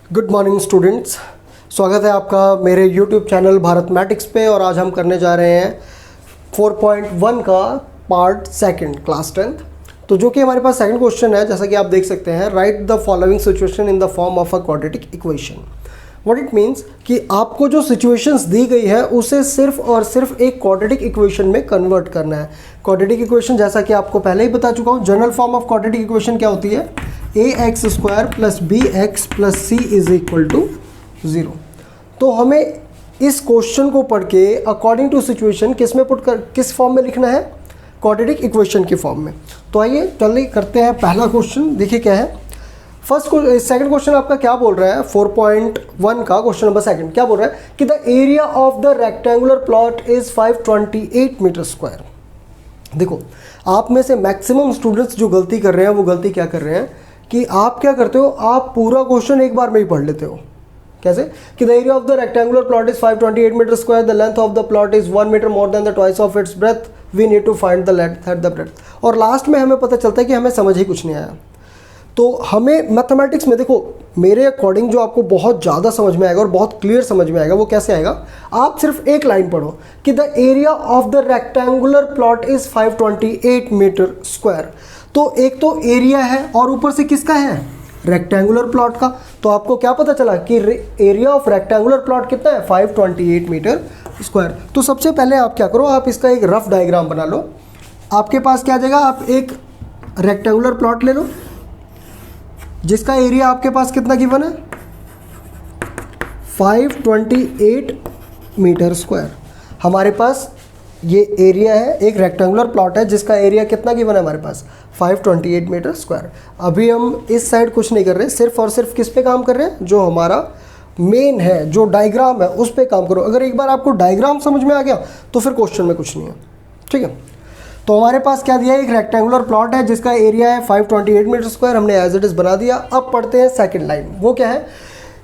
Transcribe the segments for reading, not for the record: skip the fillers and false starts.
Good morning students, स्वागत है आपका मेरे YouTube चैनल भारत मैटिक्स पे। और आज हम करने जा रहे हैं 4.1 का पार्ट सेकंड क्लास 10th। तो जो कि हमारे पास सेकंड क्वेश्चन है, जैसा कि आप देख सकते हैं, right the following situation in the form of a quadratic equation. What it means कि आपको जो सिचुएशंस दी गई है उसे सिर्फ और सिर्फ एक क्वाड्रेटिक इक्वेशन में कन्वर्ट करना है। क्वाड्रेटिक इक्वेशन जैसा कि आपको पहले ही बता चुका हूँ, general form of quadratic equation क्या होती है? ax² + bx + c = 0। तो हमें इस क्वेश्चन को पढ़ के अकॉर्डिंग टू सिचुएशन किस फॉर्म में लिखना है? क्वाड्रेटिक इक्वेशन की फॉर्म में। तो आइए चलिए करते हैं पहला क्वेश्चन। देखिए क्या है सेकंड क्वेश्चन आपका क्या बोल रहा है? 4.1 का क्वेश्चन नंबर सेकंड क्या बोल रहा है कि the area of the rectangular plot is 528 metre square. देखो, आप में से मैक्सिमम स्टूडेंट्स जो गलती कर रहे हैं वो गलती क्या कर रहे हैं कि आप क्या करते हो, आप पूरा क्वेश्चन एक बार में ही पढ़ लेते हो। कैसे? कि the area of the rectangular plot is 528 metre square, the length of the plot is 1 metre more than the twice of its breadth, we need to find the length at the breadth. और last में हमें पता चलता है कि हमें समझ ही कुछ नहीं आया। तो हमें मैथमेटिक्स में देखो, मेरे अकॉर्डिंग जो आपको बहुत ज़्यादा समझ में आएगा और बहुत क्लियर समझ में आएगा वो कैसे आएगा? आप सिर्फ एक लाइन पढ़ो कि the area of the rectangular plot is 528 metre square. तो एक तो एरिया है और ऊपर से किसका है? रेक्टेंगुलर प्लॉट का। तो आपको क्या पता चला कि एरिया ऑफ रेक्टेंगुलर प्लॉट कितना है? 528 मीटर स्क्वायर। तो सबसे पहले आप क्या करो, आप इसका एक रफ डायग्राम बना लो। आपके पास क्या आ जाएगा, आप एक रेक्टेंगुलर प्लॉट ले लो जिसका एरिया आपके पास कितना गिवन है? 528 मीटर स्क्वायर। हमारे पास ये एरिया है, एक रेक्टेंगुलर प्लॉट है जिसका एरिया कितना गिवन है हमारे पास? 528 मीटर स्क्वायर। अभी हम इस साइड कुछ नहीं कर रहे, सिर्फ और सिर्फ किस पे काम कर रहे हैं? जो हमारा मेन है, जो डायग्राम है उस पे काम करो। अगर एक बार आपको डायग्राम समझ में आ गया तो फिर क्वेश्चन में कुछ नहीं है। ठीक है, तो हमारे पास क्या दिया है? एक रेक्टेंगुलर प्लॉट है जिसका एरिया है 528 मीटर स्क्वायर। हमने एज इट इज बना दिया। अब पढ़ते हैं सेकंड लाइन। वो क्या है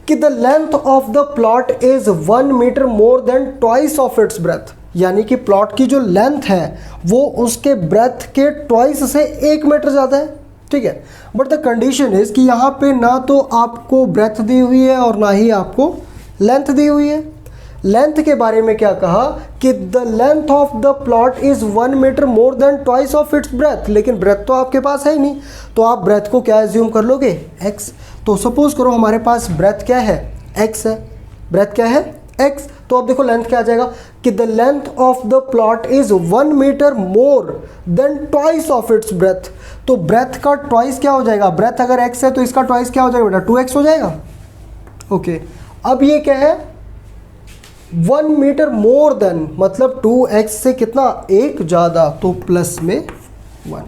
कि the length of the plot is 1 metre more than twice of its breadth. यानी कि प्लॉट की जो लेंथ है वो उसके ब्रेथ के ट्वाइस से 1 मीटर ज़्यादा है। ठीक है, बट द कंडीशन इज कि यहाँ पे ना तो आपको ब्रेथ दी हुई है और ना ही आपको लेंथ दी हुई है। लेंथ के बारे में क्या कहा कि the length of the plot is 1 metre more than twice of its breadth. लेकिन ब्रेथ तो आपके पास है ही नहीं, तो आप ब्रेथ को क्या एज्यूम कर लोगे? x। तो सपोज करो हमारे पास ब्रेथ क्या है? x है। ब्रेथ क्या है? x। तो अब देखो लेंथ क्या आ जाएगा कि the length of the plot is 1 metre more than twice of its breadth. तो ब्रेथ का ट्वाइस क्या हो जाएगा? ब्रेथ अगर x है तो इसका ट्वाइस क्या हो जाएगा बेटा? 2x हो जाएगा। ओके, अब ये क्या है? 1 मीटर मोर देन मतलब 2x से कितना? 1 ज़्यादा, तो प्लस में 1।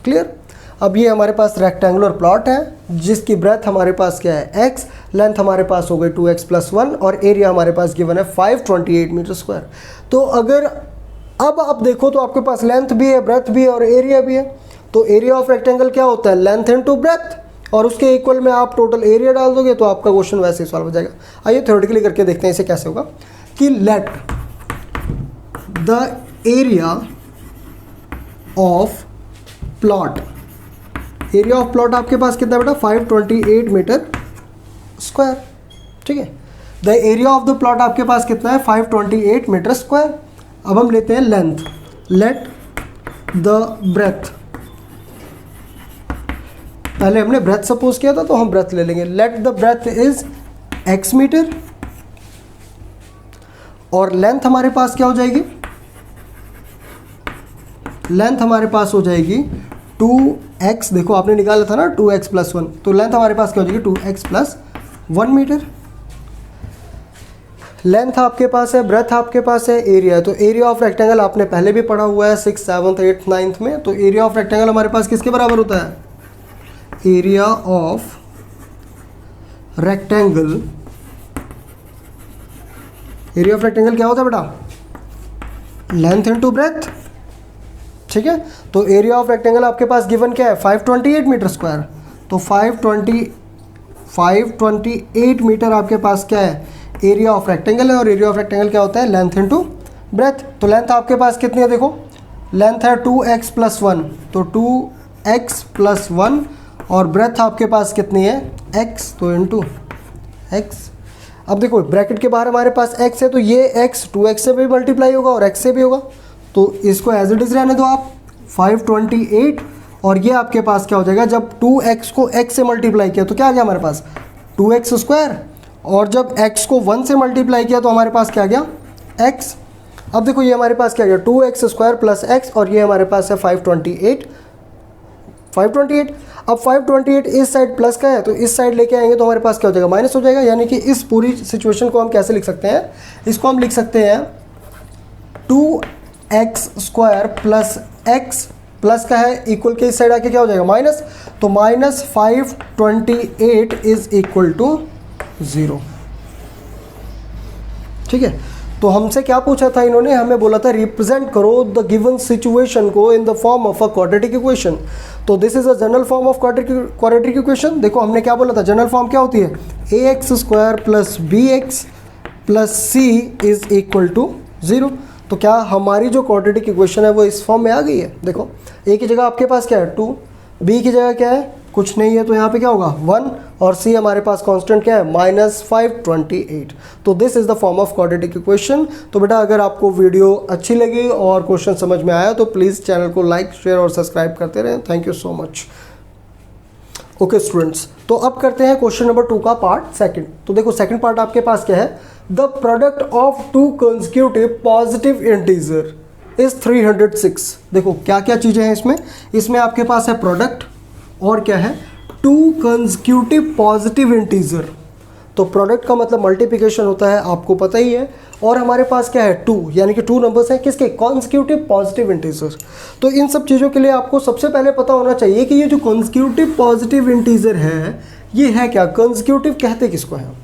क्लियर? अब ये हमारे पास रेक्टेंगुलर प्लॉट है जिसकी ब्रेथ हमारे पास क्या है? x, लेंथ हमारे पास हो गई 2x + 1 और एरिया हमारे पास गिवन है 528 मीटर स्क्वायर। तो अगर अब आप देखो तो आपके पास लेंथ भी है, ब्रेथ भी है और एरिया भी है। तो एरिया ऑफ रेक्टेंगल क्या होता है? लेंथ इनटू ब्रेथ, और उसके इक्वल में आप टोटल एरिया डाल दोगे तो आपका क्वेश्चन वैसे ही सॉल्व हो जाएगा। आइए थ्योरेटिकली करके देखते हैं इसे कैसे होगा। कि let the area of plot, area of plot आपके पास कितना बेटा? 528 मीटर स्क्वायर। ठीक है, the area of the plot आपके पास कितना है? 528 मीटर स्क्वायर। अब हम लेते हैं लेंथ। लेट द ब्रेथ, पहले हमने ब्रेथ सपोज किया था तो हम ब्रेथ ले लेंगे। Let the breadth is x metre और लेंथ हमारे पास क्या हो जाएगी? लेंथ हमारे पास हो जाएगी 2x। देखो आपने निकाला था ना 2x + 1, तो लेंथ हमारे पास क्या हो जाएगी? 2x + 1 metre. लेंथ आपके पास है, ब्रेथ आपके पास है, एरिया। तो एरिया ऑफ रेक्टेंगल आपने पहले भी पढ़ा हुआ है 6th, 7th, 8th, 9th में। तो एरिया ऑफ रेक्टेंगल हमारे पास किसके बराबर होता है? Area of rectangle, area of rectangle क्या होता है बेटा? Length into breadth. ठीक है, तो एरिया ऑफ रेक्टेंगल आपके पास गिवन क्या है? 528 मीटर स्क्वायर। तो 528 मीटर आपके पास क्या है? एरिया ऑफ रेक्टेंगल है। और एरिया ऑफ रेक्टेंगल क्या होता है? Length into breadth. तो लेंथ आपके पास कितनी है? देखो लेंथ है 2x + 1, तो 2x + 1 और ब्रेथ आपके पास कितनी है? x, तो इनटू एक्स। अब देखो ब्रैकेट के बाहर हमारे पास x है, तो ये x 2x से भी मल्टीप्लाई होगा और x से भी होगा, तो इसको एज इट इज रहने दो आप 528। और ये आपके पास क्या हो जाएगा, जब 2x को x से मल्टीप्लाई किया तो क्या आ गया हमारे पास 2x स्क्वायर, और जब x को 1 से मल्टीप्लाई किया तो हमारे पास क्या आ गया x। अब देखो ये हमारे पास क्या आ गया 2x स्क्वायर प्लस x, और ये हमारे पास है 528। अब 528 इस साइड प्लस का है, तो इस साइड लेके आएंगे तो हमारे पास क्या हो जाएगा माइनस हो जाएगा। यानी कि इस पूरी सिचुएशन को हम कैसे लिख सकते हैं, इसको हम लिख सकते हैं 2x square plus x plus का है इक्वल के इस साइड आके क्या हो जाएगा माइनस, तो माइनस 528 इज इक्वल टू 0। ठीक है, तो हमसे क्या पूछा था इन्होंने, हमें बोला था रिप्रेजेंट करो द गिवन सिचुएशन को in the form of a quadratic equation. तो this is a general form of quadratic equation. देखो हमने क्या बोला था, जनरल फॉर्म क्या होती है ax square plus bx plus c is equal to 0। तो क्या हमारी जो क्वाड्रेटिक इक्वेशन है वो इस फॉर्म में आ गई है। देखो a की जगह आपके पास क्या है 2, b की जगह क्या है कुछ नहीं है, तो यहाँ पे क्या होगा 1, और c हमारे पास कांस्टेंट क्या है -528। तो this is the form of quadratic equation. तो बेटा अगर आपको वीडियो अच्छी लगी और क्वेश्चन समझ में आया तो प्लीज़ चैनल को लाइक शेयर और सब्सक्राइब करते रहें। Thank you so much. Okay students, तो अब करते हैं क्वेश्चन नंबर 2 का पार्ट सेकंड। तो देखो सेकंड पार्ट आपके पास क्या है, the product of 2 consecutive positive integer is 306। देखो क्या क्या चीज़ें हैं इसमें आपके पास है प्रोडक्ट और क्या है 2 कंसेक्यूटिव पॉजिटिव इंटीजर। तो प्रोडक्ट का मतलब मल्टीप्लिकेशन होता है, आपको पता ही है, और हमारे पास क्या है 2, यानी कि 2 नंबर्स हैं किसके कंसेक्यूटिव पॉजिटिव इंटीजर। तो इन सब चीज़ों के लिए आपको सबसे पहले पता होना चाहिए कि ये जो कंसेक्यूटिव पॉजिटिव इंटीजर है ये है क्या, कंसेक्यूटिव कहते किसको है।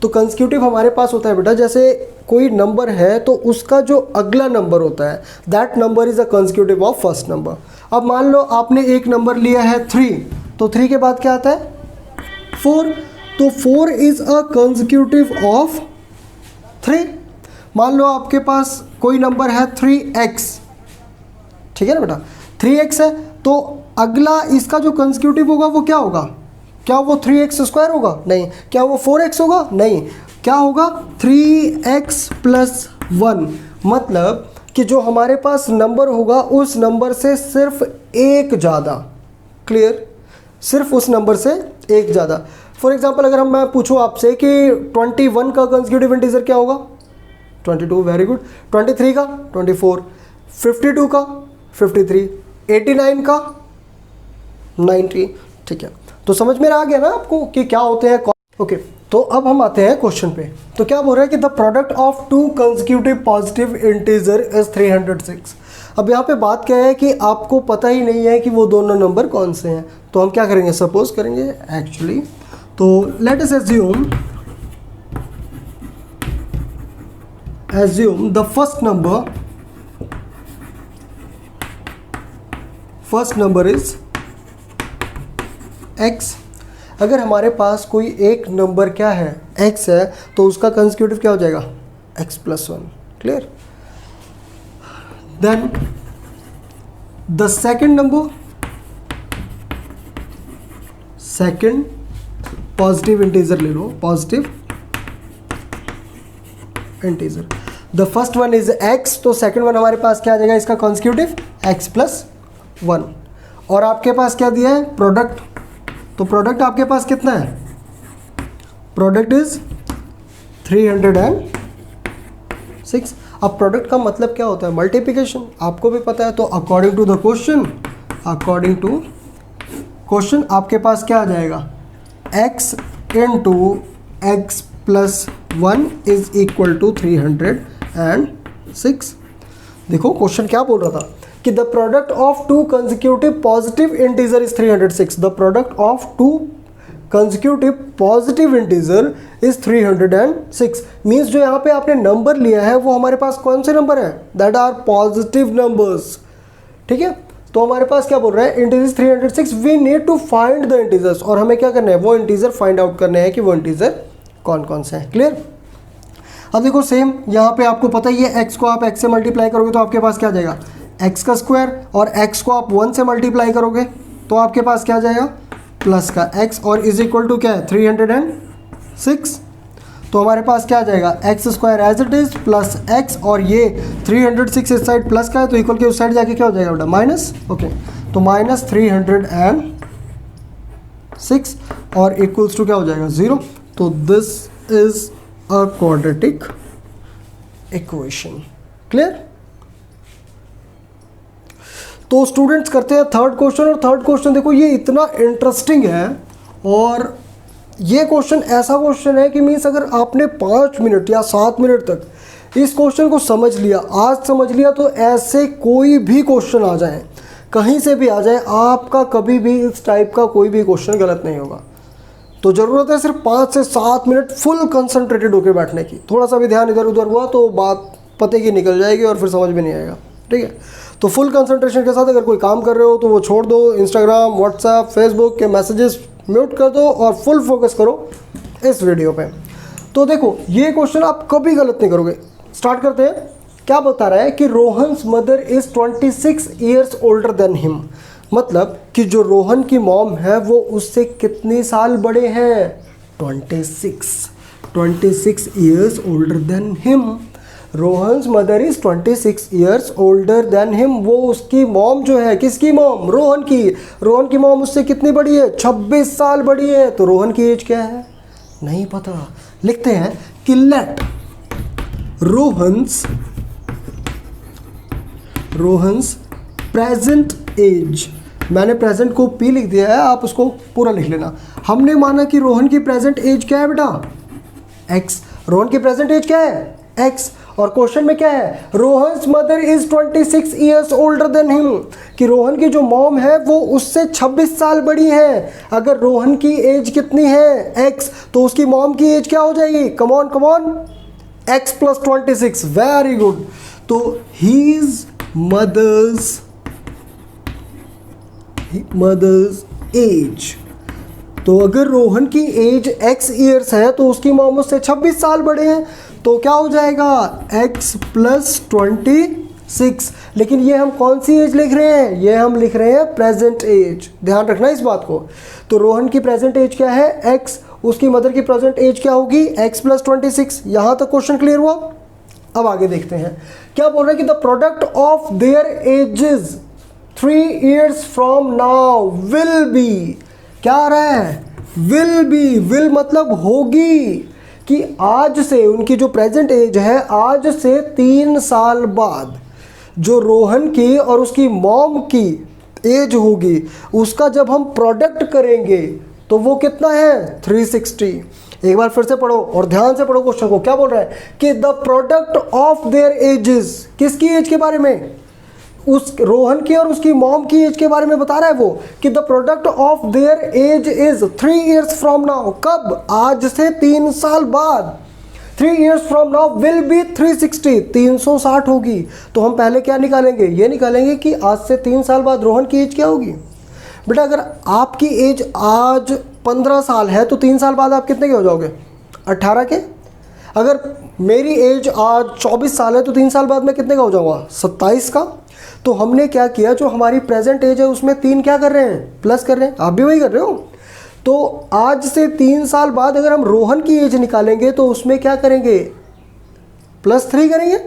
तो कंसेक्यूटिव हमारे पास होता है बेटा, जैसे कोई नंबर है तो उसका जो अगला नंबर होता है that number is a consecutive of first number. अब मान लो आपने एक नंबर लिया है 3, तो 3 के बाद क्या आता है 4, तो 4 इज अ कंसेक्यूटिव ऑफ 3। मान लो आपके पास कोई नंबर है 3x, ठीक है ना बेटा 3x है, तो अगला इसका जो कंसेक्यूटिव होगा वो क्या होगा, क्या वो 3x स्क्वायर होगा, नहीं। क्या वो 4x होगा, नहीं। क्या होगा 3x प्लस 1। मतलब कि जो हमारे पास नंबर होगा उस नंबर से सिर्फ एक ज़्यादा, क्लियर, सिर्फ उस नंबर से एक ज़्यादा। फॉर एग्जांपल अगर मैं पूछूं आपसे कि 21 का कंसेक्यूटिव इंटीजर क्या होगा 22, वेरी गुड। 23 का 24, 52 का 53, 89 का 90। ठीक है, तो समझ में आ गया ना आपको कि क्या होते हैं। ओके, तो अब हम आते हैं क्वेश्चन पे। तो क्या बोल रहा है कि the product of 2 consecutive positive integer is 306। अब यहाँ पे बात क्या है कि आपको पता ही नहीं है कि वो दोनों नंबर कौन से हैं, तो हम क्या करेंगे सपोज करेंगे एक्चुअली। तो let us assume the first number is x। अगर हमारे पास कोई एक नंबर क्या है x है तो उसका कंसेक्यूटिव क्या हो जाएगा x plus 1, clear. Then the second number, second positive integer ले लो, positive integer. The first one is x, तो सेकेंड वन हमारे पास क्या आ जाएगा इसका कंसेक्यूटिव x प्लस 1। और आपके पास क्या दिया है प्रोडक्ट, तो प्रोडक्ट आपके पास कितना है, प्रोडक्ट इज 306। अब प्रोडक्ट का मतलब क्या होता है मल्टीप्लिकेशन, आपको भी पता है। तो अकॉर्डिंग टू क्वेश्चन आपके पास क्या आ जाएगा x into x plus 1 is equal to 306। देखो क्वेश्चन क्या बोल रहा था कि the product of 2 consecutive positive integer is 306। The product of 2 consecutive positive integer is 306। Means जो यहाँ पे आपने नंबर लिया है वो हमारे पास कौन से नंबर है, दैट आर पॉजिटिव नंबर्स, ठीक है। तो हमारे पास क्या बोल रहा है integer 306, we need to find the integers, और हमें क्या करना है वो इंटीजर फाइंड आउट करने हैं कि वो इंटीजर कौन कौन से हैं, क्लियर। अब देखो सेम यहाँ पे आपको पता ही है x को आप x से मल्टीप्लाई करोगे तो आपके पास क्या आ जाएगा x का स्क्वायर, और x को आप 1 से मल्टीप्लाई करोगे तो आपके पास क्या आ जाएगा प्लस का x, और इज इक्वल टू क्या है 306। 6। तो हमारे पास क्या आ जाएगा, x square as it is plus x, और ये 306 इस साइड प्लस का है तो इक्वल के उस साइड जाके क्या हो जाएगा बेटा, माइनस। ओके, तो माइनस 306 और इक्वल्स टू क्या हो जाएगा, 0। तो this is a quadratic equation. Clear. तो स्टूडेंट्स करते हैं थर्ड क्वेश्चन, और थर्ड क्वेश्चन देखो ये इतना इंटरेस्टिंग है, और ये क्वेश्चन ऐसा क्वेश्चन है कि मीन्स अगर आपने 5 मिनट या 7 मिनट तक इस क्वेश्चन को समझ लिया, आज समझ लिया, तो ऐसे कोई भी क्वेश्चन आ जाए, कहीं से भी आ जाए, आपका कभी भी इस टाइप का कोई भी क्वेश्चन गलत नहीं होगा। तो ज़रूरत है सिर्फ 5 से 7 मिनट फुल कंसंट्रेटेड होकर बैठने की। थोड़ा सा भी ध्यान इधर उधर हुआ तो बात पते की निकल जाएगी और फिर समझ में नहीं आएगा। ठीक है, तो फुल कंसंट्रेशन के साथ अगर कोई काम कर रहे हो तो वो छोड़ दो, इंस्टाग्राम, व्हाट्सएप, फेसबुक के मैसेजेस म्यूट कर दो और फुल फोकस करो इस वीडियो पे। तो देखो ये क्वेश्चन आप कभी गलत नहीं करोगे। स्टार्ट करते हैं। क्या बता रहा है कि Rohan's mother is 26 years older than him, मतलब कि जो रोहन की मॉम है वो उससे कितने साल बड़े हैं, 26 years older than him. Rohan's mother is 26 years older than him. वो उसकी मॉम जो है, किसकी मॉम, रोहन की मॉम उससे कितनी बड़ी है, 26 साल बड़ी है। तो रोहन की एज क्या है, नहीं पता। लिखते हैं कि लेट रोहन्स प्रेजेंट एज, मैंने प्रेजेंट को पी लिख दिया है, आप उसको पूरा लिख लेना। हमने माना कि रोहन की प्रेजेंट एज क्या है बेटा, एक्स। रोहन की प्रेजेंट एज क्या है, एक्स। और क्वेश्चन में क्या है, Rohan's mother is 26 years older than him, कि रोहन की जो मॉम है वो उससे 26 साल बड़ी है। अगर रोहन की एज कितनी है, एक्स, तो उसकी मॉम की एज क्या हो जाएगी, come on x plus 26। Very good. तो हीज मदर्स एज, तो अगर रोहन की एज x ईयर्स है तो उसकी मॉम उससे 26 साल बड़े हैं, तो क्या हो जाएगा x प्लस 26। लेकिन ये हम कौन सी एज लिख रहे हैं, ये हम लिख रहे हैं प्रेजेंट एज। ध्यान रखना इस बात को। तो रोहन की प्रेजेंट एज क्या है, x, उसकी मदर की प्रेजेंट एज क्या होगी, x प्लस 26। यहाँ तक क्वेश्चन क्लियर हुआ। अब आगे देखते हैं क्या बोल रहे हैं कि the product of there edges 3 years from now will B, क्या आ रहा है, विल बी। विल मतलब होगी, कि आज से उनकी जो प्रेजेंट एज है, आज से 3 साल बाद जो रोहन की और उसकी मॉम की एज होगी, उसका जब हम प्रोडक्ट करेंगे तो वो कितना है, 360। एक बार फिर से पढ़ो और ध्यान से पढ़ो क्वेश्चन को। क्या बोल रहा है कि the product of there edges, किसकी एज के बारे में, उस रोहन की और उसकी मॉम की एज के बारे में बता रहा है वो, कि the product of their age is 3 years from now, कब, आज से 3 साल बाद। 3 years from now will be 360, 360 होगी। तो हम पहले क्या निकालेंगे, ये निकालेंगे कि आज से 3 साल बाद रोहन की एज क्या होगी। बेटा अगर आपकी एज आज 15 साल है तो 3 साल बाद आप कितने के हो जाओगे, 18 के। अगर मेरी एज आज 24 साल है तो 3 साल बाद मैं कितने का हो जाऊँगा, 27 का। तो हमने क्या किया, जो हमारी प्रेजेंट एज है उसमें 3 क्या कर रहे हैं, प्लस कर रहे हैं। आप भी वही कर रहे हो। तो आज से 3 साल बाद अगर हम रोहन की एज निकालेंगे तो उसमें क्या करेंगे, +3 करेंगे।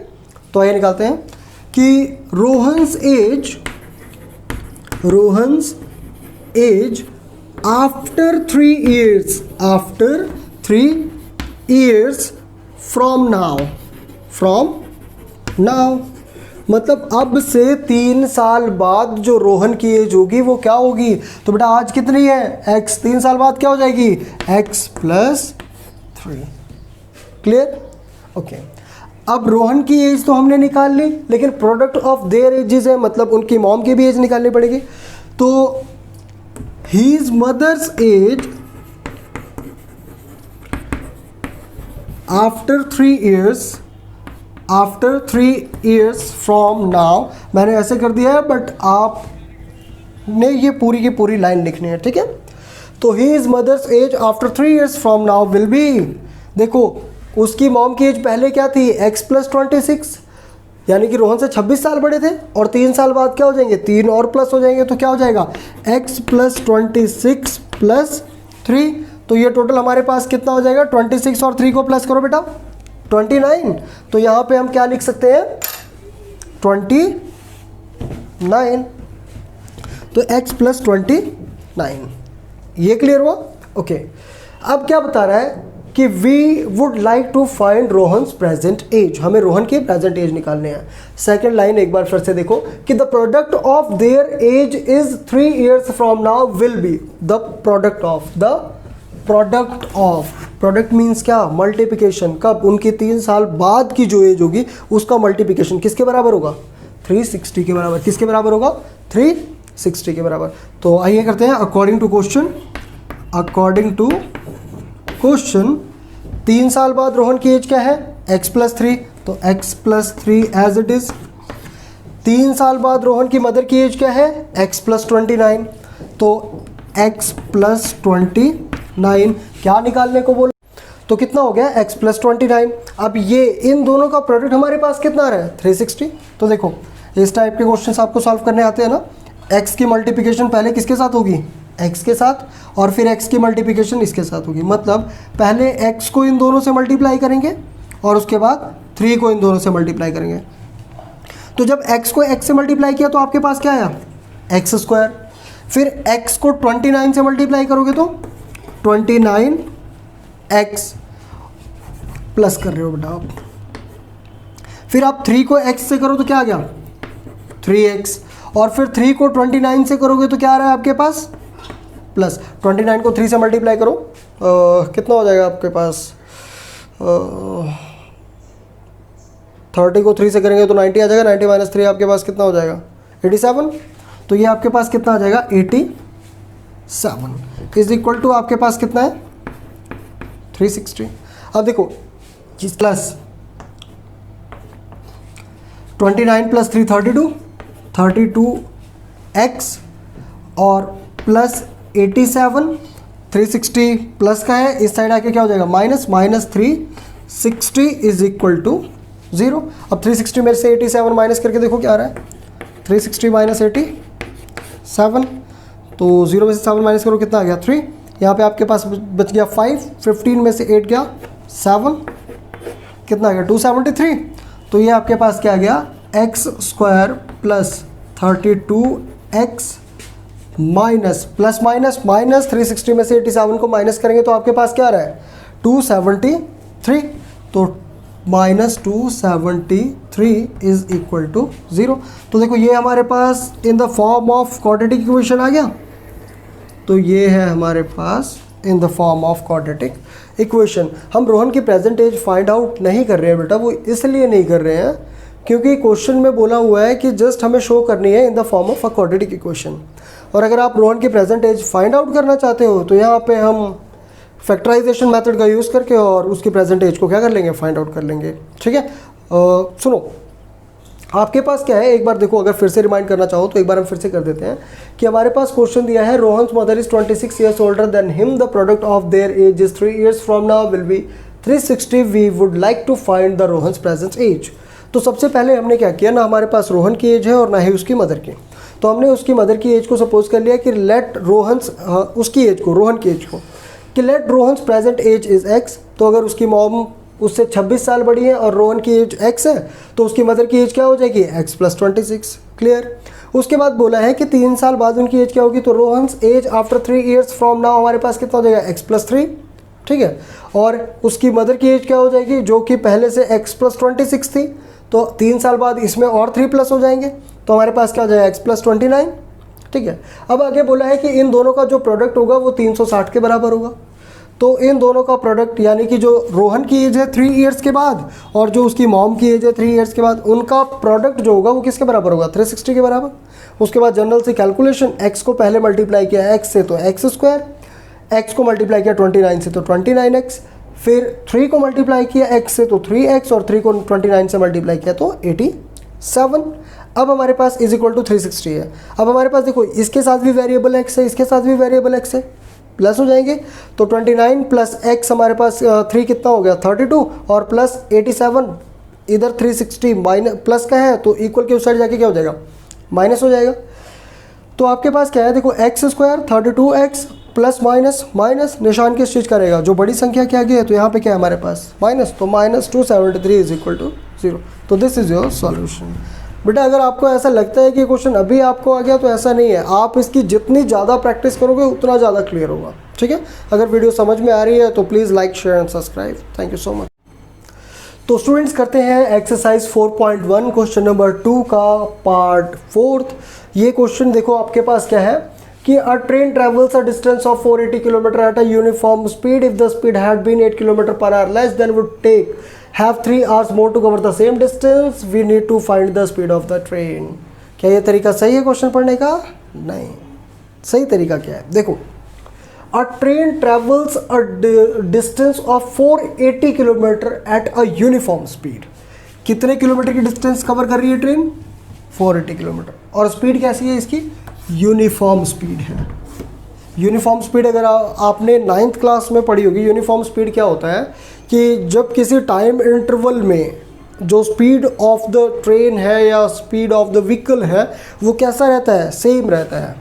तो आइए निकालते हैं कि Rohan's age after 3 years from now, मतलब अब से 3 साल बाद जो रोहन की एज होगी वो क्या होगी। तो बेटा आज कितनी है, x, 3 साल बाद क्या हो जाएगी, x प्लस 3। Clear, okay. अब रोहन की एज तो हमने निकाल ली, लेकिन प्रोडक्ट ऑफ देयर एजेस है, मतलब उनकी मॉम की भी एज निकालनी पड़ेगी। तो his mother's age after 3 years from now, मैंने ऐसे कर दिया है, बट आपने ये पूरी की पूरी लाइन लिखनी है, ठीक है। तो his mother's age after 3 years from now will be, देखो उसकी मॉम की एज पहले क्या थी, x प्लस 26, यानी कि रोहन से 26 साल बड़े थे, और 3 साल बाद क्या हो जाएंगे, 3 और प्लस हो जाएंगे, तो क्या हो जाएगा, x प्लस 26 प्लस 3। तो ये टोटल हमारे पास कितना हो जाएगा, 26 और 3 को प्लस करो बेटा 29। तो यहाँ पे हम क्या लिख सकते हैं 29, तो x प्लस 29। ये क्लियर हुआ? ओके। अब क्या बता रहा है कि we would like to find Rohan's present age, हमें रोहन की प्रेजेंट एज निकालने हैं। सेकेंड लाइन एक बार फिर से देखो कि the product of their age is 3 years from now will be the product of product means क्या, मल्टीप्लिकेशन। कब? उनकी 3 साल बाद की जो एज होगी उसका मल्टीप्लिकेशन किसके बराबर होगा, 360 के बराबर। किसके बराबर होगा, 360 के बराबर। तो आइए करते हैं अकॉर्डिंग टू क्वेश्चन 3 साल बाद रोहन की एज क्या है, x प्लस 3, तो x plus 3 age it is. 3 साल बाद रोहन की मदर की एज क्या है, x प्लस 29, तो x प्लस 29 क्या निकालने को बोला, तो कितना हो गया x प्लस 29। अब ये इन दोनों का प्रोडक्ट हमारे पास कितना आ रहा है, 360। तो देखो इस टाइप के क्वेश्चंस आपको सॉल्व करने आते हैं ना, x की मल्टीप्लिकेशन पहले किसके साथ होगी, x के साथ, और फिर x की मल्टीप्लिकेशन इसके साथ होगी। मतलब पहले x को इन दोनों से मल्टीप्लाई करेंगे और उसके बाद 3 को इन दोनों से मल्टीप्लाई करेंगे। तो जब x को x से मल्टीप्लाई किया तो आपके पास क्या आया, x स्क्वायर। फिर x को 29 से मल्टीप्लाई करोगे तो 29x प्लस कर रहे हो बेटा आप। फिर आप 3 को x से करो तो क्या आ गया, 3x, और फिर 3 को 29 से करोगे तो क्या आ रहा है आपके पास, प्लस। 29 को 3 से मल्टीप्लाई करो, कितना हो जाएगा आपके पास, 30 को 3 से करेंगे तो 90 आ जाएगा, 90 माइनस 3 आपके पास कितना हो जाएगा, 87। तो ये आपके पास कितना आ जाएगा, 87 इज इक्वल टू आपके पास कितना है, 360। अब देखो प्लस 29 प्लस 3 32x और प्लस 87, 360 प्लस का है, इस साइड आके क्या हो जाएगा, माइनस 360 इज इक्वल टू 0। अब 360 में से 87 माइनस करके देखो क्या आ रहा है, 360 माइनस 87, तो 0 में से 7 माइनस करो कितना आ गया, 3। यहाँ पे आपके पास बच गया 5, 15 में से 8 गया 7, कितना आ गया 273। तो ये आपके पास क्या आ गया, x square plus 32x minus plus minus minus 360 में से 87 को माइनस करेंगे तो आपके पास क्या आ रहा है, 273। तो माइनस 273 इज इक्वल टू 0। तो देखो ये हमारे पास in the form of quadratic equation आ गया। तो ये है हमारे पास in the form of quadratic equation. हम रोहन की प्रेजेंट एज फाइंड आउट नहीं कर रहे हैं बेटा, वो इसलिए नहीं कर रहे हैं क्योंकि क्वेश्चन में बोला हुआ है कि जस्ट हमें शो करनी है इन the form of a quadratic equation. और अगर आप रोहन की प्रेजेंट एज फाइंड आउट करना चाहते हो तो यहाँ पे हम फैक्टराइजेशन मेथड का यूज़ करके और उसकी प्रेजेंट एज को क्या कर लेंगे, फाइंड आउट कर लेंगे। ठीक है, सुनो आपके पास क्या है, एक बार देखो, अगर फिर से रिमाइंड करना चाहो तो एक बार हम फिर से कर देते हैं कि हमारे पास क्वेश्चन दिया है, Rohan's mother is 26 years older than him, the product of their age is 3 years from now will be 360, we would like to find the Rohan's present age. तो सबसे पहले हमने क्या किया ना, हमारे पास रोहन की एज है और ना ही उसकी मदर की, तो हमने उसकी मदर की एज को सपोज कर लिया कि लेट रोहन्स, उसकी एज को, रोहन की एज को, कि let Rohan's present age is x. तो अगर उसकी मॉम उससे 26 साल बड़ी है और रोहन की एज x है तो उसकी मदर की एज क्या हो जाएगी, x प्लस 26। क्लियर। उसके बाद बोला है कि 3 साल बाद उनकी एज क्या होगी, तो Rohan's age after 3 years from now हमारे पास कितना हो जाएगा, x प्लस 3। ठीक है, और उसकी मदर की एज क्या हो जाएगी, जो कि पहले से x प्लस 26 थी, तो 3 साल बाद इसमें और 3 प्लस हो जाएंगे, तो हमारे पास क्या हो जाएगा, x प्लस 29। ठीक है, अब आगे बोला है कि इन दोनों का जो प्रोडक्ट होगा वो 360 के बराबर होगा। तो इन दोनों का प्रोडक्ट यानी कि जो रोहन की एज है 3 years के बाद और जो उसकी मॉम की एज है 3 years के बाद, उनका प्रोडक्ट जो होगा वो किसके बराबर होगा, 360 के बराबर। उसके बाद जनरल से कैलकुलेशन, x को पहले मल्टीप्लाई किया x से तो x स्क्वायर, x को मल्टीप्लाई किया 29 से तो 29x, फिर 3 को मल्टीप्लाई किया x से तो 3x और 3 को 29 से मल्टीप्लाई किया तो 87। अब हमारे पास इज इक्वल टू 360 है। अब हमारे पास देखो इसके साथ भी वेरिएबल x है, इसके साथ भी वेरिएबल x है, प्लस हो जाएंगे, तो 29 प्लस x हमारे पास 3 कितना हो गया, 32, और प्लस 87, इधर 360 माइनस प्लस का है तो इक्वल के उस साइड जाके क्या हो जाएगा, माइनस हो जाएगा। तो आपके पास क्या है, देखो x square 32x plus minus minus, निशान किस चीज़ का रहेगा, जो बड़ी संख्या के आगे है, तो यहाँ पे क्या है हमारे पास माइनस, तो -273 इज इक्वल टू 0। तो दिस इज योर सॉल्यूशन। बेटा अगर आपको ऐसा लगता है कि क्वेश्चन अभी आपको आ गया, तो ऐसा नहीं है, आप इसकी जितनी ज़्यादा प्रैक्टिस करोगे उतना ज़्यादा क्लियर होगा। ठीक है, अगर वीडियो समझ में आ रही है तो please like share and subscribe. Thank you so much. तो स्टूडेंट्स करते हैं एक्सरसाइज 4.1 क्वेश्चन नंबर 2 का पार्ट 4। ये क्वेश्चन देखो आपके पास क्या है कि a train travels a distance of 480 kilometre at a uniform speed. If the speed had been 8 kilometre per hour less then would take have 3 hours more to cover the same distance. We need to find the speed of the train. क्या ये तरीका सही है question पढ़ने का? नहीं। सही तरीका क्या है? देखो, अ train travels a distance of 480 kilometre at a uniform speed. कितने किलोमीटर की डिस्टेंस कवर कर रही है ट्रेन? 480 किलोमीटर। और स्पीड कैसी है इसकी? यूनिफॉर्म स्पीड है। यूनिफॉर्म स्पीड अगर आपने 9th क्लास में पढ़ी होगी, यूनिफॉर्म स्पीड क्या होता है कि जब किसी टाइम इंटरवल में जो स्पीड ऑफ द ट्रेन है या स्पीड ऑफ द व्हीकल है वो कैसा रहता है? सेम रहता है।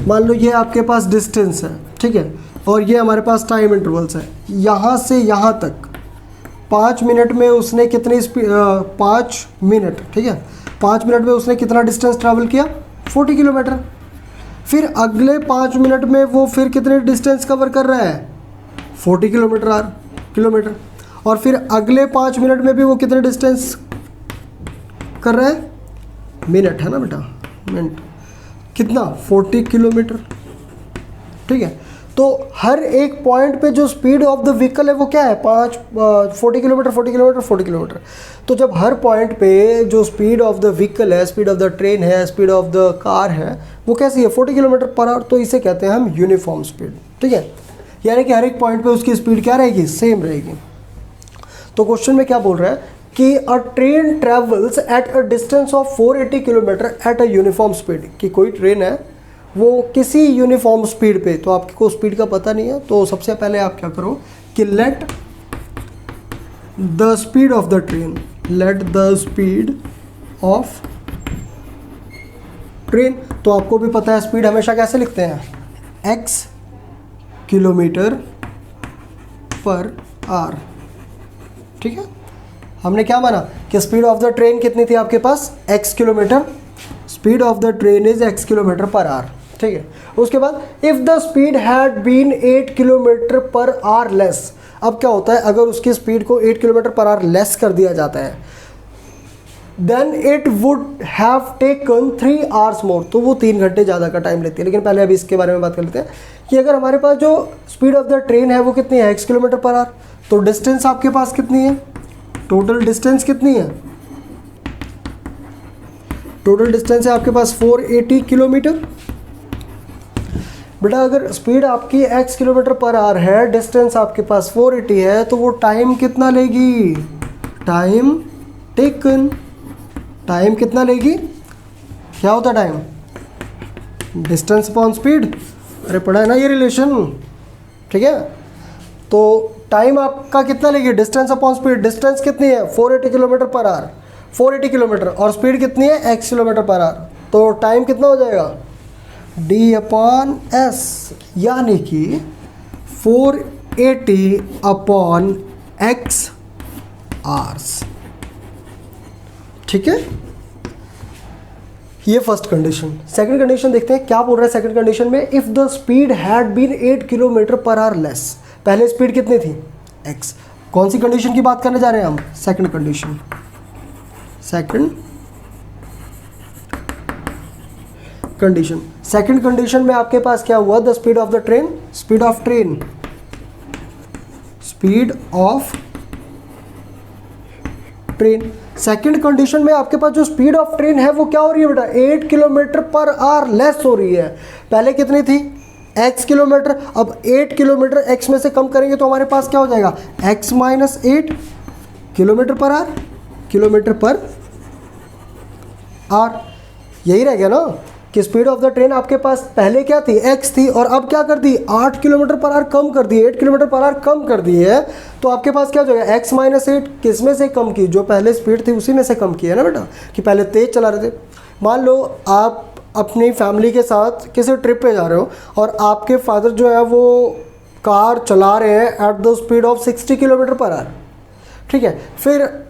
मान लो ये आपके पास डिस्टेंस है, ठीक है, और ये हमारे पास टाइम इंटरवल्स है। यहाँ से यहाँ तक 5 मिनट में उसने कितनी स्पीड 5 मिनट, ठीक है, 5 मिनट में उसने कितना डिस्टेंस ट्रैवल किया? 40 किलोमीटर। फिर अगले 5 मिनट में वो फिर कितने डिस्टेंस कवर कर रहा है? 40 किलोमीटर। और फिर अगले 5 मिनट में भी वो कितने डिस्टेंस कर रहा है? मिनट है ना बेटा, मिनट कितना? 40 किलोमीटर। ठीक है, तो हर एक पॉइंट पे जो स्पीड ऑफ द व्हीकल है वो क्या है? 40 किलोमीटर। तो जब हर पॉइंट पे जो स्पीड ऑफ द व्हीकल है, स्पीड ऑफ द ट्रेन है, स्पीड ऑफ द कार है, वो कैसी है? 40 किलोमीटर पर आवर। तो इसे कहते हैं हम यूनिफॉर्म स्पीड। ठीक है, यानी कि हर एक पॉइंट पे उसकी स्पीड क्या रहेगी? सेम रहेगी। तो क्वेश्चन में क्या बोल रहा है कि a train travels at a distance of 480 kilometre at a uniform speed. कि कोई ट्रेन है वो किसी यूनिफॉर्म स्पीड पे, तो आपको स्पीड का पता नहीं है, तो सबसे पहले आप क्या करो कि let the speed of the train, let the speed of train. तो आपको भी पता है स्पीड हमेशा कैसे लिखते हैं? x kilometre per hour. ठीक है, हमने क्या माना कि स्पीड ऑफ द ट्रेन कितनी थी आपके पास? x kilometre. Speed of the train is x kilometre per hour. ठीक है, उसके बाद if the speed had been 8 kilometre per hour less. अब क्या होता है अगर उसकी स्पीड को 8 किलोमीटर पर आवर लेस कर दिया जाता है, then it would have taken 3 hours more. तो वो 3 घंटे ज़्यादा का टाइम लेती है। लेकिन पहले अभी इसके बारे में बात कर लेते हैं कि अगर हमारे पास जो स्पीड ऑफ द ट्रेन है वो कितनी है? x kilometre per our. तो डिस्टेंस आपके पास कितनी है? टोटल डिस्टेंस कितनी है? टोटल डिस्टेंस है आपके पास 480 किलोमीटर। बेटा अगर स्पीड आपकी x किलोमीटर पर आवर है, डिस्टेंस आपके पास 480 है, तो वो टाइम कितना लेगी? Time taken. टाइम कितना लेगी? क्या होता है टाइम? Distance upon speed. अरे पढ़ा है ना ये रिलेशन? ठीक है, तो टाइम आपका कितना लेगी? Distance upon speed. डिस्टेंस कितनी है? 480 किलोमीटर पर आवर। 480 किलोमीटर और स्पीड कितनी है? x kilometre per our. तो टाइम कितना हो जाएगा? d/s, यानी कि 480/x आवर्स। ठीक है, ये फर्स्ट कंडीशन। सेकंड कंडीशन देखते हैं क्या बोल रहा है सेकंड कंडीशन में। If the speed had been 8 kilometre per hour less. पहले स्पीड कितनी थी? x। कौन सी कंडीशन की बात करने जा रहे हैं हम? Second condition. सेकंड कंडीशन में आपके पास क्या हुआ? The speed of the train, speed of train. Second condition में आपके पास जो स्पीड ऑफ ट्रेन है वो क्या हो रही है बेटा? 8 किलोमीटर पर आवर लेस हो रही है। पहले कितनी थी? x kilometre. अब 8 किलोमीटर x में से कम करेंगे तो हमारे पास क्या हो जाएगा? x - 8 kilometre per our. यही रह गया ना कि स्पीड ऑफ द ट्रेन आपके पास पहले क्या थी? x थी, और अब क्या कर दी? 8 किलोमीटर पर आवर कम कर दी, 8 किलोमीटर पर आवर कम कर दी है। तो आपके पास क्या हो जाएगा? x - 8 किस में से कम की? जो पहले स्पीड थी उसी में से कम की है ना बेटा, कि पहले तेज चला रहे थे। मान लो आप अपनी फैमिली के साथ किसी ट्रिप पे जा रहे हो और आपके फादर जो है वो कार चला रहे हैं at the speed of 60 kilometre per hour, ठीक है। फिर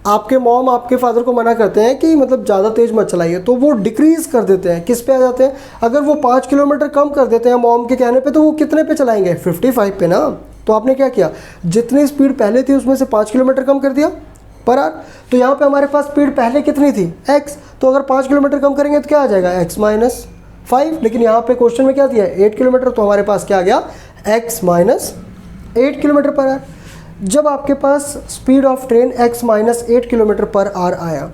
आपके मॉम आपके फादर को मना करते हैं कि मतलब ज़्यादा तेज़ मत चलाइए, तो वो डिक्रीज़ कर देते हैं, किस पे आ जाते हैं, अगर वो 5 किलोमीटर कम कर देते हैं मॉम के कहने पे, तो वो कितने पे चलाएंगे, 55 पे ना। तो आपने क्या किया, जितनी स्पीड पहले थी उसमें से 5 किलोमीटर कम कर दिया पर आवर। तो यहाँ पे हमारे पास स्पीड पहले कितनी थी, x, तो अगर 5 किलोमीटर कम करेंगे तो क्या आ जाएगा, x माइनस 5। लेकिन यहाँ पे क्वेश्चन में क्या दिया है, 8 किलोमीटर, तो हमारे पास क्या आ गया, x minus 8 kilometre per hour. जब आपके पास speed of train x minus 8 kilometre per hour आया,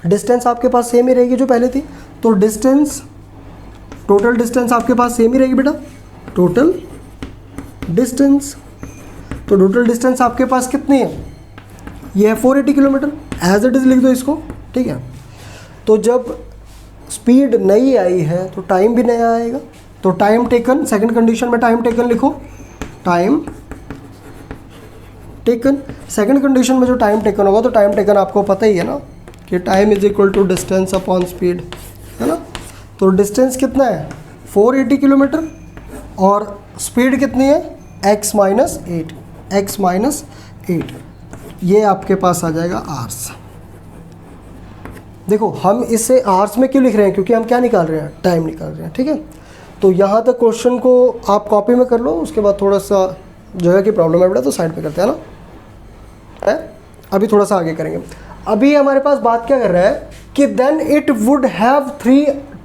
डिस्टेंस आपके पास सेम ही रहेगी जो पहले थी, तो डिस्टेंस, टोटल डिस्टेंस आपके पास सेम ही रहेगी बेटा, टोटल डिस्टेंस। तो टोटल डिस्टेंस आपके पास कितनी है, ये है 480 किलोमीटर, एज इट इज़ लिख दो इसको, ठीक है। तो जब स्पीड नई आई है तो टाइम भी नया आएगा, तो टाइम टेकन, सेकंड कंडीशन में टाइम टेकन लिखो, टाइम टेकन। सेकंड कंडीशन में जो टाइम टेकन होगा, तो टाइम टेकन आपको पता ही है ना कि time is equal to distance upon speed, है ना। तो डिस्टेंस कितना है, 480 किलोमीटर, और स्पीड कितनी है, x माइनस 8, x माइनस 8, ये आपके पास आ जाएगा आवर्स। देखो हम इसे आवर्स में क्यों लिख रहे हैं, क्योंकि हम क्या निकाल रहे हैं, टाइम निकाल रहे हैं, ठीक है। तो यहाँ तक क्वेश्चन को आप कॉपी में कर लो, उसके बाद थोड़ा सा जगह की प्रॉब्लम है बेटा, तो साइड पे करते हैं ना, है। अभी थोड़ा सा आगे करेंगे। अभी हमारे पास बात क्या कर रहा है कि then it would have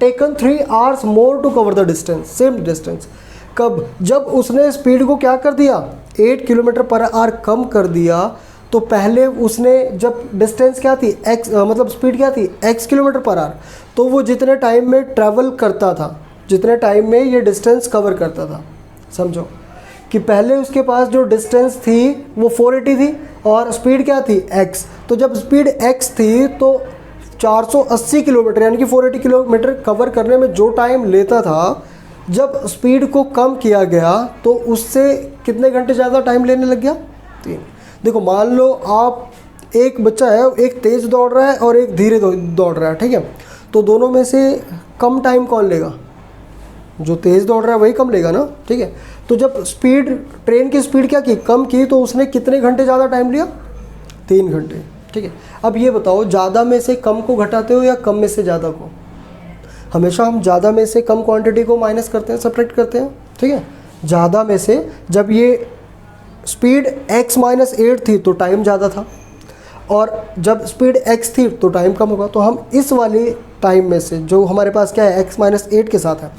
taken 3 hours more to cover the distance, same distance. कब, जब उसने स्पीड को क्या कर दिया, 8 किलोमीटर पर आवर कम कर दिया, तो पहले उसने जब डिस्टेंस क्या थी, x मतलब स्पीड क्या थी, x किलोमीटर पर आवर, तो वो जितने टाइम में ट्रैवल करता था, जितने टाइम में ये डिस्टेंस कवर करता था, समझो कि पहले उसके पास जो डिस्टेंस थी वो 480 थी और स्पीड क्या थी, x। तो जब स्पीड x थी तो 480 किलोमीटर यानी कि 480 किलोमीटर कवर करने में जो टाइम लेता था, जब स्पीड को कम किया गया तो उससे कितने घंटे ज़्यादा टाइम लेने लग गया, 3। देखो मान लो आप, एक बच्चा है, एक तेज़ दौड़ रहा है और एक धीरे दौड़ रहा है, ठीक है। तो दोनों में से कम टाइम कौन लेगा, जो तेज़ दौड़ रहा है वही कम लेगा ना, ठीक है। तो जब स्पीड, ट्रेन की स्पीड क्या की, कम की, तो उसने कितने घंटे ज़्यादा टाइम लिया, 3 घंटे, ठीक है। अब ये बताओ, ज़्यादा में से कम को घटाते हो या कम में से ज़्यादा को, हमेशा हम ज़्यादा में से कम क्वांटिटी को माइनस करते हैं, सब्ट्रैक्ट करते हैं, ठीक है। ज़्यादा में से, जब ये स्पीड x माइनस 8 थी तो टाइम ज़्यादा था, और जब स्पीड x थी तो टाइम कम होगा। तो हम इस वाली टाइम में से, जो हमारे पास क्या है, x माइनस 8 के साथ है,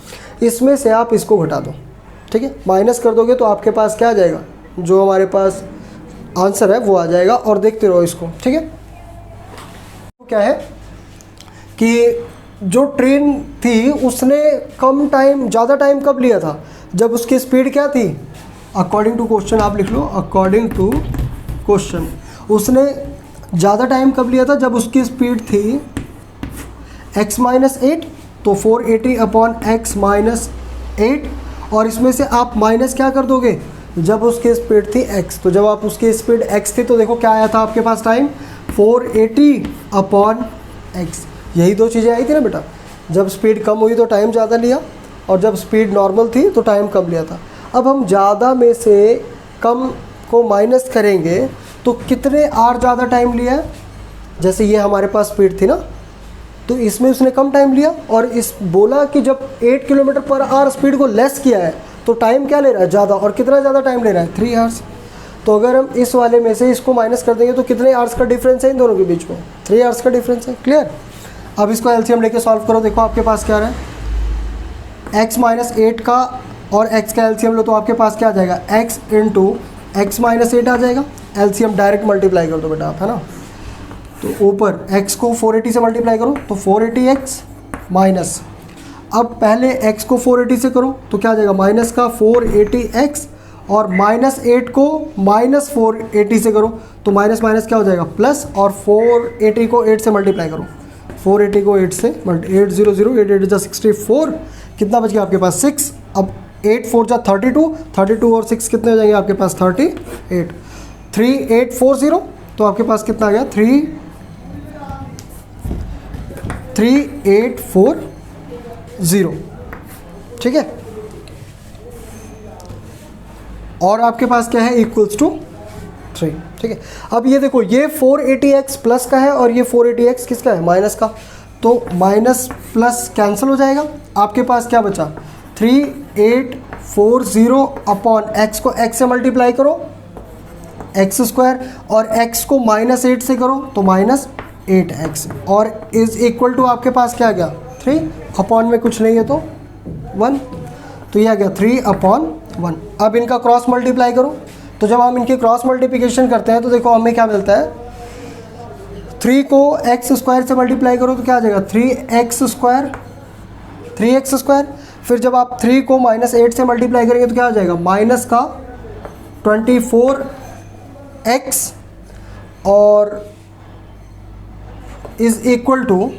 इसमें से आप इसको घटा दो, ठीक है। माइनस कर दोगे तो आपके पास क्या आ जाएगा, जो हमारे पास आंसर है वो आ जाएगा, और देखते रहो इसको, ठीक है। क्या है कि जो ट्रेन थी उसने कम टाइम, ज़्यादा टाइम कब लिया था, जब उसकी स्पीड क्या थी, अकॉर्डिंग टू क्वेश्चन आप लिख लो, अकॉर्डिंग टू क्वेश्चन उसने ज़्यादा टाइम कब लिया था, जब उसकी स्पीड थी x माइनस 8, तो 480 अपॉन x माइनस 8, और इसमें से आप माइनस क्या कर दोगे, जब उसकी स्पीड थी x। तो जब आप उसकी स्पीड x थी तो देखो क्या आया था आपके पास टाइम, 480 अपॉन x। यही दो चीज़ें आई थी ना बेटा, जब स्पीड कम हुई तो टाइम ज़्यादा लिया, और जब स्पीड नॉर्मल थी तो टाइम कम लिया था। अब हम ज़्यादा में से कम को माइनस करेंगे तो कितने आर ज़्यादा टाइम लिया है, जैसे ये हमारे पास स्पीड थी ना, तो इसमें उसने कम टाइम लिया, और इस बोला कि जब 8 किलोमीटर पर आवर स्पीड को लेस किया है तो टाइम क्या ले रहा है, ज़्यादा, और कितना ज़्यादा टाइम ले रहा है, 3 आवर्स। तो अगर हम इस वाले में से इसको माइनस कर देंगे तो कितने आवर्स का डिफरेंस है इन दोनों के बीच में, 3 आवर्स का डिफरेंस है, क्लियर। अब इसको एलसीएम लेके सॉल्व करो, देखो आपके पास क्या रहा है, x माइनस 8 का और x का एलसीएम लो तो आपके पास क्या आ जाएगा, x इंटू एक्स माइनस 8 आ जाएगा। एलसीएम डायरेक्ट मल्टीप्लाई कर दो बेटा आप, है ना। तो ऊपर x को 480 से मल्टीप्लाई करो तो 480x माइनस, अब पहले x को 480 से करो तो क्या आ जाएगा, माइनस का 480x, और माइनस 8 को माइनस 480 से करो तो माइनस माइनस क्या हो जाएगा, प्लस, और 480 को 8 से मल्टीप्लाई करो, 480 को 8 से 800 8 जा 64, कितना बच गया आपके पास 6। अब 8 4 जा 32 और 6 कितने हो जाएंगे आपके पास 38, 3840, तो आपके पास कितना आ गया 3840, 0, ठीक है। और आपके पास क्या है, इक्वल्स टू 3, ठीक है। अब ये देखो, ये 480x प्लस का है और ये 480x किसका है, माइनस का। तो माइनस प्लस कैंसिल हो जाएगा, आपके पास क्या बचा, 3840 अपॉन x को x से मल्टीप्लाई करो एक्स स्क्वायर, और x को -8 से करो तो -8x, और इज इक्वल टू आपके पास क्या आ गया, 3 अपॉन में कुछ नहीं है तो 1, तो ये आ गया 3/1। अब इनका क्रॉस मल्टीप्लाई करो, तो जब हम इनकी क्रॉस मल्टीप्लिकेशन करते हैं तो देखो हमें क्या मिलता है, 3 को एक्स स्क्वायर से मल्टीप्लाई करो तो क्या आ जाएगा, 3x स्क्वायर। फिर जब आप 3 को -8 से मल्टीप्लाई करेंगे तो क्या आ जाएगा, माइनस का 24x और इज इक्वल टू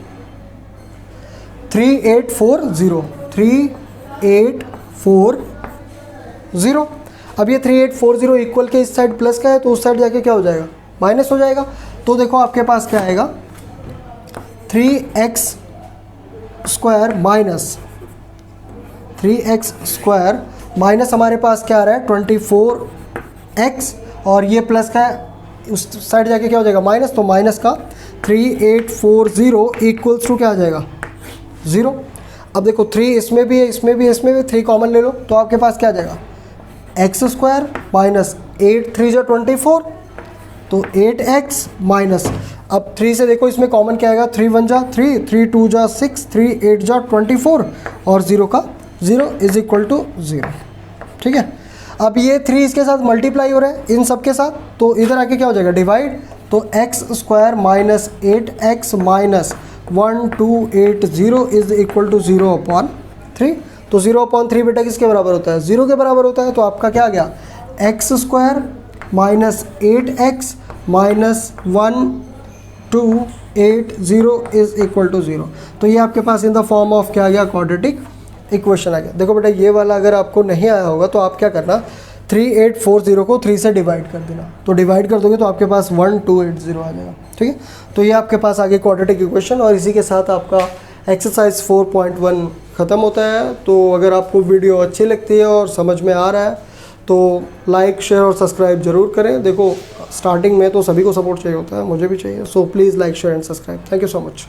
3840। अब ये 3840 इक्वल के इस साइड प्लस का है तो उस साइड जाके क्या हो जाएगा, माइनस हो जाएगा। तो देखो आपके पास क्या आएगा, 3x square minus 3x square minus हमारे पास क्या आ रहा है, 24x, और ये प्लस का है उस साइड जाके क्या हो जाएगा, माइनस, तो माइनस का 3840 इक्वल्स टू क्या आ जाएगा, 0। अब देखो 3 इसमें भी है, इसमें भी है, इसमें भी, 3 कॉमन ले लो तो आपके पास क्या आ जाएगा, एक्स स्क्वायर माइनस 8 3 जा 24, तो 8x माइनस, अब 3 से देखो इसमें कॉमन क्या आएगा, 3 1 जा 3, 3 2 जा 6, 3 8 जा 24, और 0 का 0 इज इक्वल टू 0, ठीक है। अब ये 3 इसके साथ मल्टीप्लाई हो रहा है इन सब के साथ, तो इधर आके क्या हो जाएगा, डिवाइड, तो x square minus 8x minus 1280 is equal to 0/3। तो 0/3 बेटा किसके बराबर होता है, 0 के बराबर होता है। तो आपका क्या आ गया, x square minus 8x minus 1280 is equal to 0। तो ये आपके पास इन द फॉर्म ऑफ क्या आ गया, क्वाड्रेटिक इक्वेशन आ गया। देखो बेटा ये वाला अगर आपको नहीं आया होगा तो आप क्या करना, 3840 को 3 से डिवाइड कर देना, तो डिवाइड कर दोगे तो आपके पास 1280 आ जाएगा, ठीक है। तो ये आपके पास आगे क्वाड्रेटिक इक्वेशन, और इसी के साथ आपका एक्सरसाइज 4.1 ख़त्म होता है। तो अगर आपको वीडियो अच्छी लगती है और समझ में आ रहा है तो लाइक शेयर और सब्सक्राइब जरूर करें। देखो स्टार्टिंग में तो सभी को सपोर्ट चाहिए होता है, मुझे भी चाहिए, so please like share and subscribe. Thank you so much.